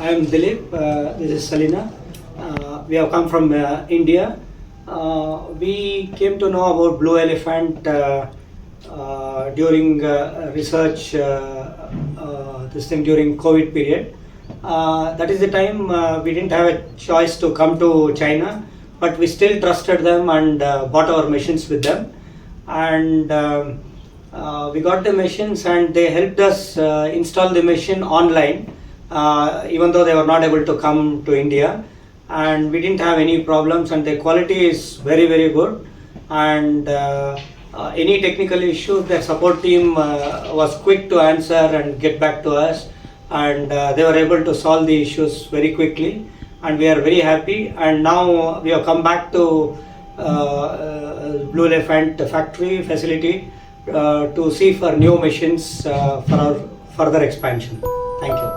I am Dilip. This is Salina. We have come from India. We came to know about Blue Elephant during research this thing during COVID period. That is the time we didn't have a choice to come to China, but we still trusted them and bought our machines with them. And we got the machines and they helped us install the machine online, even though they were not able to come to India. And we didn't have any problems, and the quality is very, very good. And any technical issue, the support team was quick to answer and get back to us, and they were able to solve the issues very quickly, and we are very happy. And now we have come back to Blue Elephant factory facility to see for new machines for our further expansion. Thank you.